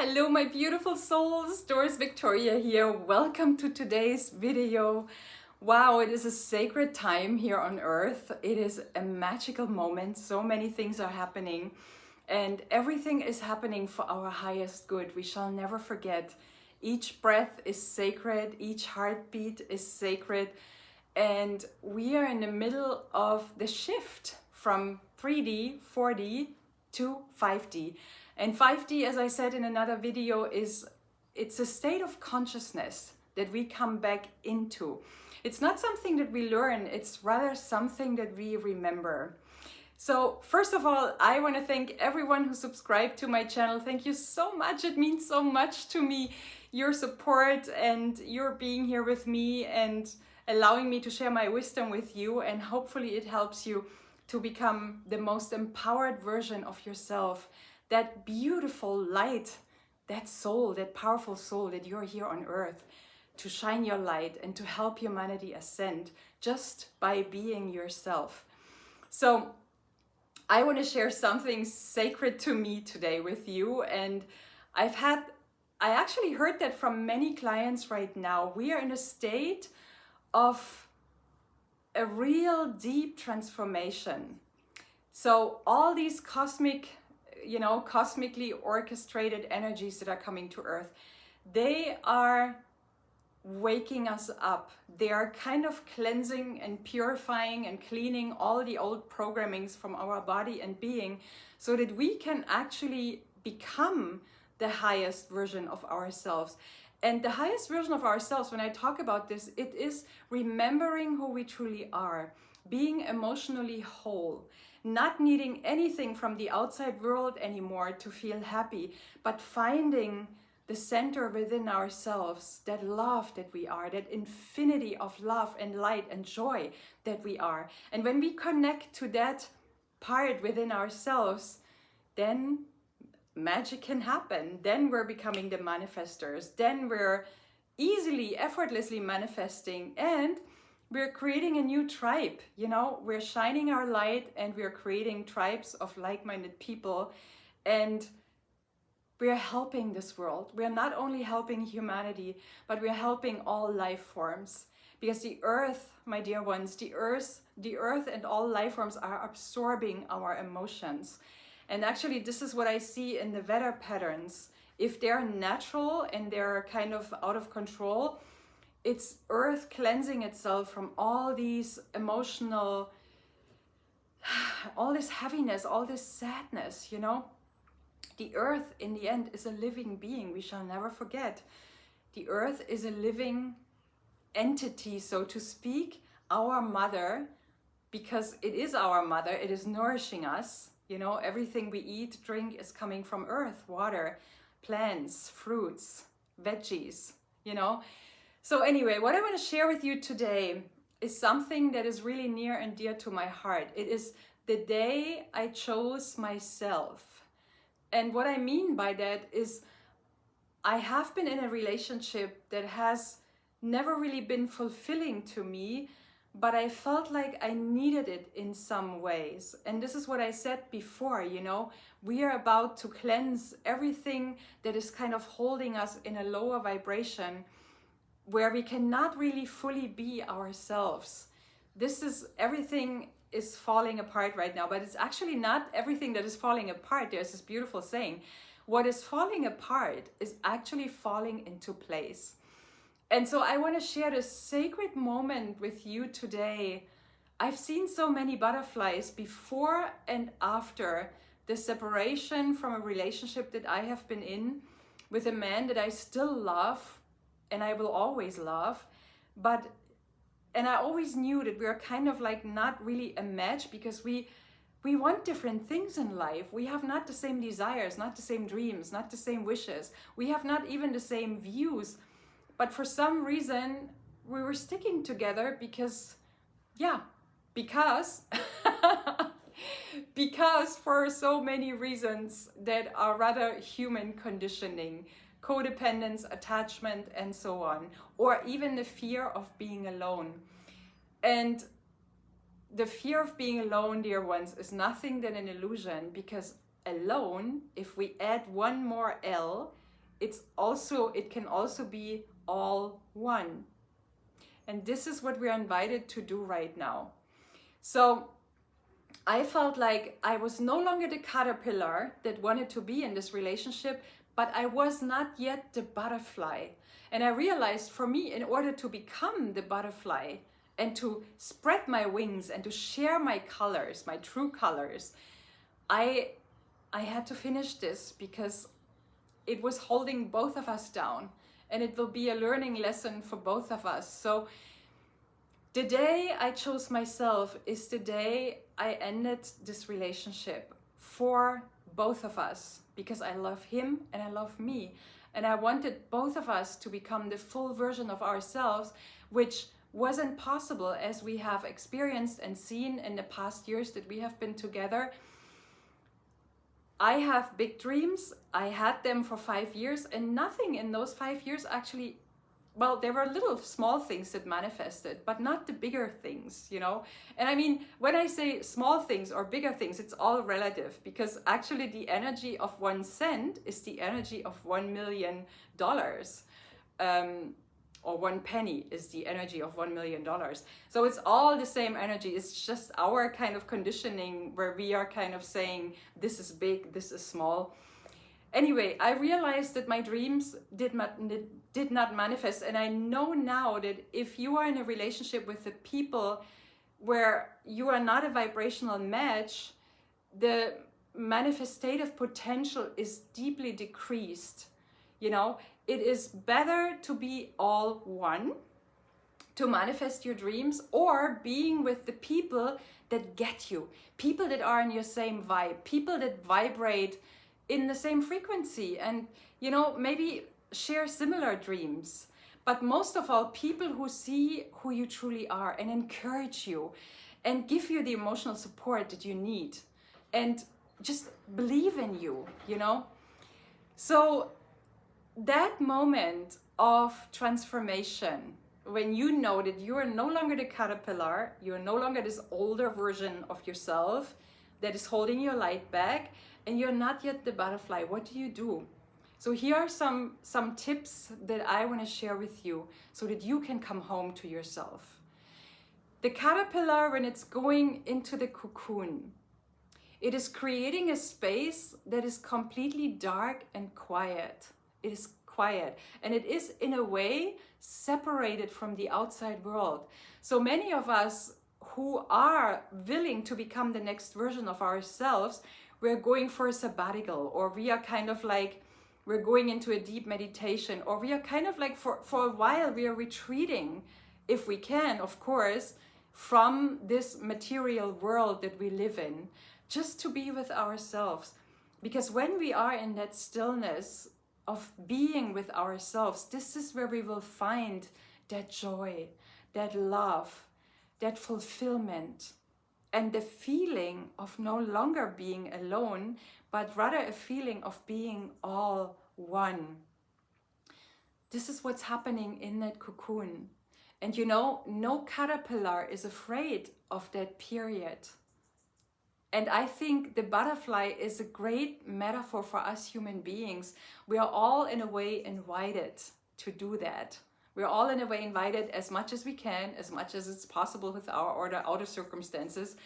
Hello my beautiful souls, Doris Victoria here. Welcome to today's video. Wow, it is a sacred time here on earth. It is a magical moment. So many things are happening and everything is happening for our highest good. We shall never forget. Each breath is sacred, each heartbeat is sacred, and we are in the middle of the shift from 3D, 4D to 5D. And 5D, as I said in another video, it's a state of consciousness that we come back into. It's not something that we learn, it's rather something that we remember. So first of all, I want to thank everyone who subscribed to my channel. Thank you so much. It means so much to me, your support and your being here with me and allowing me to share my wisdom with you. And hopefully it helps you to become the most empowered version of yourself. That beautiful light, that soul, that powerful soul that you're here on earth to shine your light and to help humanity ascend just by being yourself. So I want to share something sacred to me today with you. And I actually heard that from many clients right now. We are in a state of a real deep transformation. So all these cosmically orchestrated energies that are coming to earth, they are waking us up. They are kind of cleansing and purifying and cleaning all the old programmings from our body and being so that we can actually become the highest version of ourselves. And the highest version of ourselves, when I talk about this, it is remembering who we truly are, being emotionally whole, not needing anything from the outside world anymore to feel happy, but finding the center within ourselves, that love that we are, that infinity of love and light and joy that we are. And when we connect to that part within ourselves, then magic can happen. Then we're becoming the manifestors. Then we're easily, effortlessly manifesting, and we're creating a new tribe. We're shining our light and we're creating tribes of like-minded people, and we're helping this world. We're not only helping humanity, but we're helping all life forms. Because the earth, my dear ones, the earth and all life forms are absorbing our emotions. And actually, this is what I see in the weather patterns. If they're natural and they're kind of out of control, it's earth cleansing itself from all these emotional, all this heaviness, all this sadness, The earth, in the end, is a living being. We shall never forget. The earth is a living entity, so to speak, our mother, because it is our mother. It is nourishing us. Everything we eat, drink is coming from earth, water, plants, fruits, veggies, So anyway, what I want to share with you today is something that is really near and dear to my heart. It is the day I chose myself. And what I mean by that is I have been in a relationship that has never really been fulfilling to me, but I felt like I needed it in some ways. And this is what I said before, we are about to cleanse everything that is kind of holding us in a lower vibration where we cannot really fully be ourselves. Everything is falling apart right now, but it's actually not everything that is falling apart. There's this beautiful saying, what is falling apart is actually falling into place. And so I want to share this sacred moment with you today. I've seen so many butterflies before and after the separation from a relationship that I have been in with a man that I still love and I will always love. And I always knew that we are kind of like not really a match because we want different things in life. We have not the same desires, not the same dreams, not the same wishes. We have not even the same views. But for some reason, we were sticking together because for so many reasons that are rather human conditioning, codependence, attachment, and so on, or even the fear of being alone. And the fear of being alone, dear ones, is nothing than an illusion, because alone, if we add one more L, it can also be all one. And this is what we're invited to do right now. So I felt like I was no longer the caterpillar that wanted to be in this relationship, but I was not yet the butterfly. And I realized for me, in order to become the butterfly and to spread my wings and to share my colors, my true colors, I had to finish this because it was holding both of us down, and it will be a learning lesson for both of us. So the day I chose myself is the day I ended this relationship for both of us, because I love him and I love me. And I wanted both of us to become the full version of ourselves, which wasn't possible, as we have experienced and seen in the past years that we have been together. I have big dreams. I had them for 5 years, and nothing in those 5 years actually, well, there were little small things that manifested, but not the bigger things, you know? And I mean, when I say small things or bigger things, it's all relative, because actually the energy of 1 cent is the energy of $1 million. Or 1 penny is the energy of $1 million. So it's all the same energy. It's just our kind of conditioning where we are kind of saying, this is big, this is small. Anyway, I realized that my dreams did not manifest. And I know now that if you are in a relationship with the people where you are not a vibrational match, the manifestative potential is deeply decreased. You know, it is better to be all one, to manifest your dreams, or being with the people that get you, people that are in your same vibe, people that vibrate in the same frequency, and, you know, maybe share similar dreams. But most of all, people who see who you truly are and encourage you and give you the emotional support that you need and just believe in you, you know? So that moment of transformation, when you know that you are no longer the caterpillar, you are no longer this older version of yourself that is holding your light back, and you're not yet the butterfly, what do you do? So here are some tips that I want to share with you so that you can come home to yourself. The caterpillar, when it's going into the cocoon, it is creating a space that is completely dark and quiet. It is quiet, and it is in a way separated from the outside world. So many of us who are willing to become the next version of ourselves, we're going for a sabbatical, or we are kind of like, we're going into a deep meditation, or we are kind of like for a while we are retreating, if we can, of course, from this material world that we live in, just to be with ourselves. Because when we are in that stillness of being with ourselves, this is where we will find that joy, that love, that fulfillment, and the feeling of no longer being alone, but rather a feeling of being all one. This is what's happening in that cocoon. And you know, no caterpillar is afraid of that period. And I think the butterfly is a great metaphor for us human beings. We are all in a way invited to do that. We're all in a way invited as much as we can, as much as it's possible with our outer circumstances.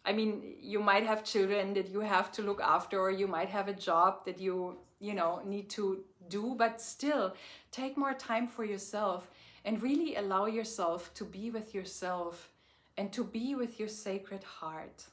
I mean, you might have children that you have to look after, or you might have a job that you know, need to do, but still take more time for yourself and really allow yourself to be with yourself and to be with your sacred heart.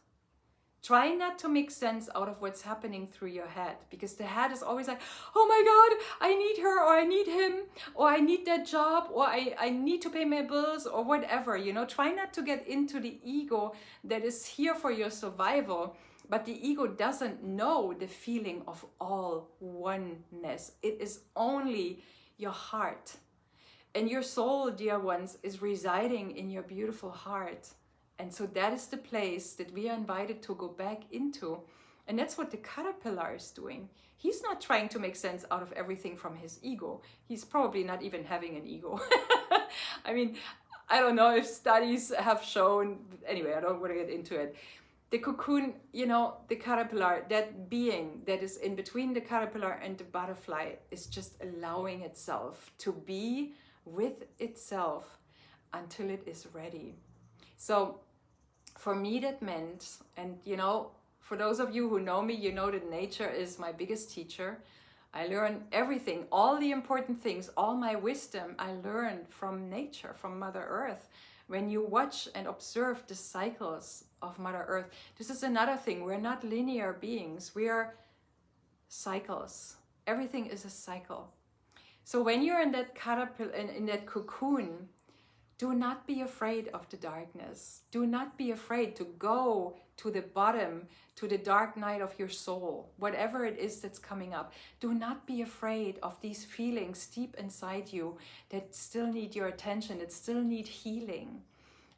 Try not to make sense out of what's happening through your head, because the head is always like, oh my God, I need her, or I need him, or I need that job, or I need to pay my bills, or whatever, you know. Try not to get into the ego that is here for your survival, but the ego doesn't know the feeling of all oneness. It is only your heart. And your soul, dear ones, is residing in your beautiful heart. And so that is the place that we are invited to go back into. And that's what the caterpillar is doing. He's not trying to make sense out of everything from his ego. He's probably not even having an ego. I mean, I don't know if studies have shown, anyway, I don't want to get into it. the cocoon, you know, the caterpillar, that being that is in between the caterpillar and the butterfly, is just allowing itself to be with itself until it is ready. So for me, that meant, and you know, for those of you who know me, you know that nature is my biggest teacher. I learn everything, all the important things, all my wisdom I learned from nature, from Mother Earth. When you watch and observe the cycles of Mother Earth, this is another thing. We're not linear beings. We are cycles. Everything is a cycle. So when you're in that caterpillar, in that cocoon, do not be afraid of the darkness. Do not be afraid to go to the bottom, to the dark night of your soul, whatever it is that's coming up. Do not be afraid of these feelings deep inside you that still need your attention, that still need healing.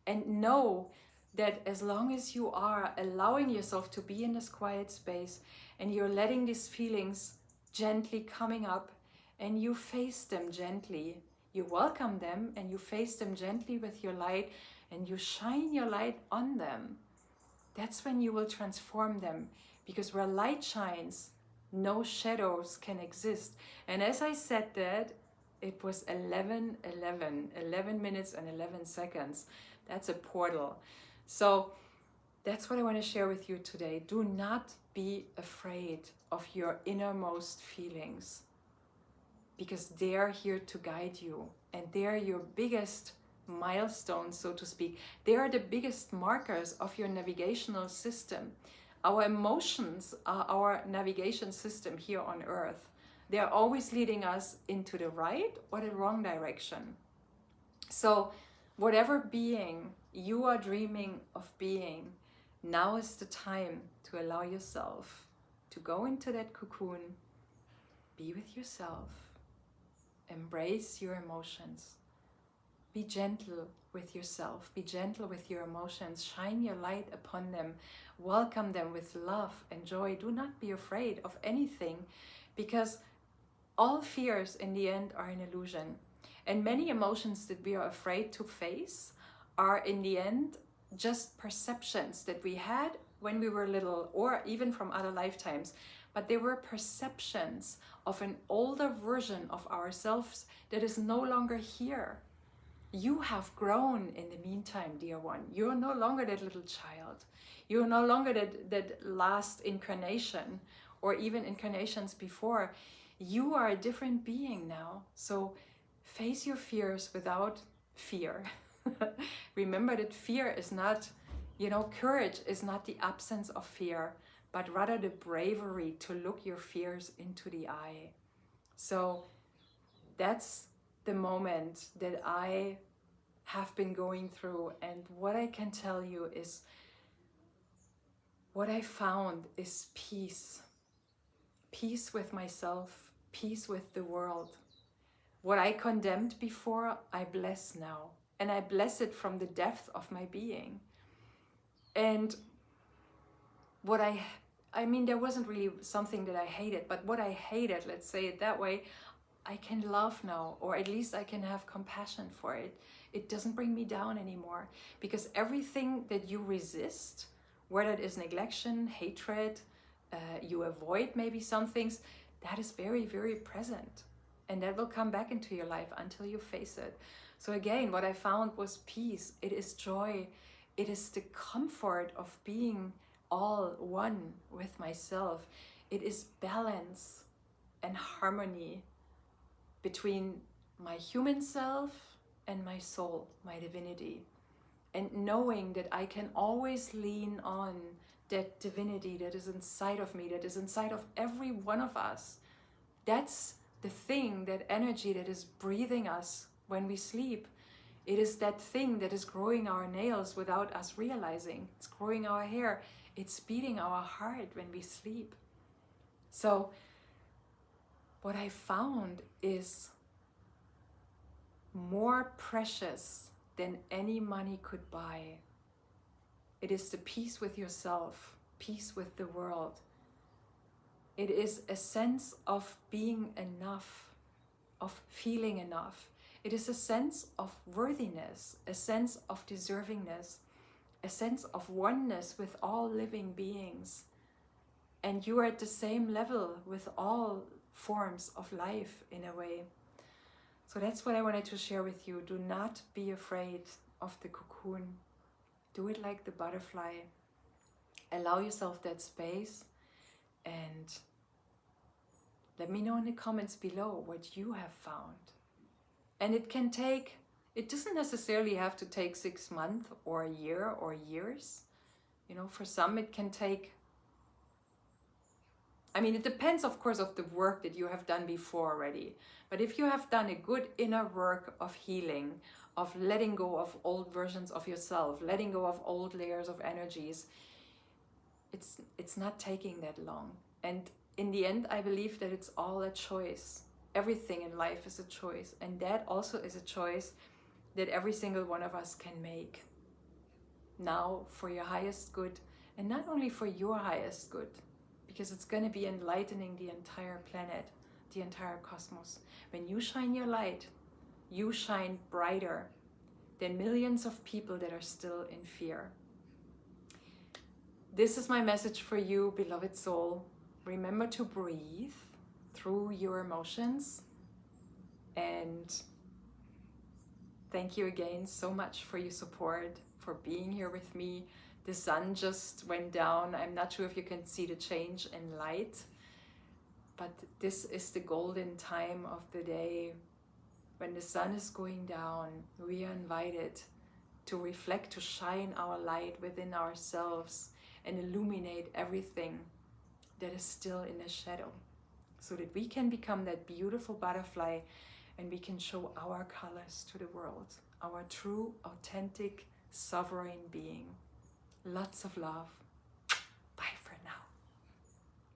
And know that as long as you are allowing yourself to be in this quiet space and you're letting these feelings gently coming up and you face them gently, you welcome them and you face them gently with your light and you shine your light on them. That's when you will transform them, because where light shines, no shadows can exist. And as I said that, it was 11 minutes and 11 seconds. That's a portal. So that's what I want to share with you today. Do not be afraid of your innermost feelings, because they're here to guide you, and they're your biggest milestones, so to speak. They are the biggest markers of your navigational system. Our emotions are our navigation system here on Earth. They are always leading us into the right or the wrong direction. So whatever being you are dreaming of being, now is the time to allow yourself to go into that cocoon, be with yourself, embrace your emotions. Be gentle with yourself. Be gentle with your emotions. Shine your light upon them. Welcome them with love and joy. Do not be afraid of anything, because all fears in the end are an illusion. And many emotions that we are afraid to face are in the end just perceptions that we had when we were little, or even from other lifetimes. But they were perceptions of an older version of ourselves that is no longer here. You have grown in the meantime, dear one. You're no longer that little child. You're no longer that last incarnation, or even incarnations before. You are a different being now. So face your fears without fear. Remember that fear is not, courage is not the absence of fear, but rather the bravery to look your fears into the eye. So that's the moment that I have been going through, and what I can tell you is, what I found is peace. Peace with myself, peace with the world. What I condemned before, I bless now, and I bless it from the depth of my being. And what there wasn't really something that I hated, but what I hated, let's say it that way, I can love now, or at least I can have compassion for it. It doesn't bring me down anymore, because everything that you resist, whether it is neglection, hatred, you avoid maybe some things, that is very, very present. And that will come back into your life until you face it. So again, what I found was peace. It is joy. It is the comfort of being all one with myself. It is balance and harmony between my human self and my soul, my divinity. And knowing that I can always lean on that divinity that is inside of me, that is inside of every one of us. That's the thing, that energy that is breathing us when we sleep. It is that thing that is growing our nails without us realizing. It's growing our hair. It's beating our heart when we sleep. So what I found is more precious than any money could buy. It is the peace with yourself, peace with the world. It is a sense of being enough, of feeling enough. It is a sense of worthiness, a sense of deservingness, a sense of oneness with all living beings. And you are at the same level with all forms of life in a way. So that's what I wanted to share with you. Do not be afraid of the cocoon. Do it like the butterfly. Allow yourself that space, and let me know in the comments below what you have found. And it doesn't necessarily have to take 6 months or a year or years. For some it can take, it depends of course of the work that you have done before already. But if you have done a good inner work of healing, of letting go of old versions of yourself, letting go of old layers of energies, it's not taking that long. And in the end, I believe that it's all a choice. Everything in life is a choice. And that also is a choice that every single one of us can make. Now for your highest good, and not only for your highest good, because it's going to be enlightening the entire planet, the entire cosmos. When you shine your light, you shine brighter than millions of people that are still in fear. This is my message for you, beloved soul. Remember to breathe through your emotions. And thank you again so much for your support, for being here with me. The sun just went down. I'm not sure if you can see the change in light, but this is the golden time of the day. When the sun is going down, we are invited to reflect, to shine our light within ourselves and illuminate everything that is still in the shadow, so that we can become that beautiful butterfly and we can show our colors to the world, our true, authentic, sovereign being. Lots of love.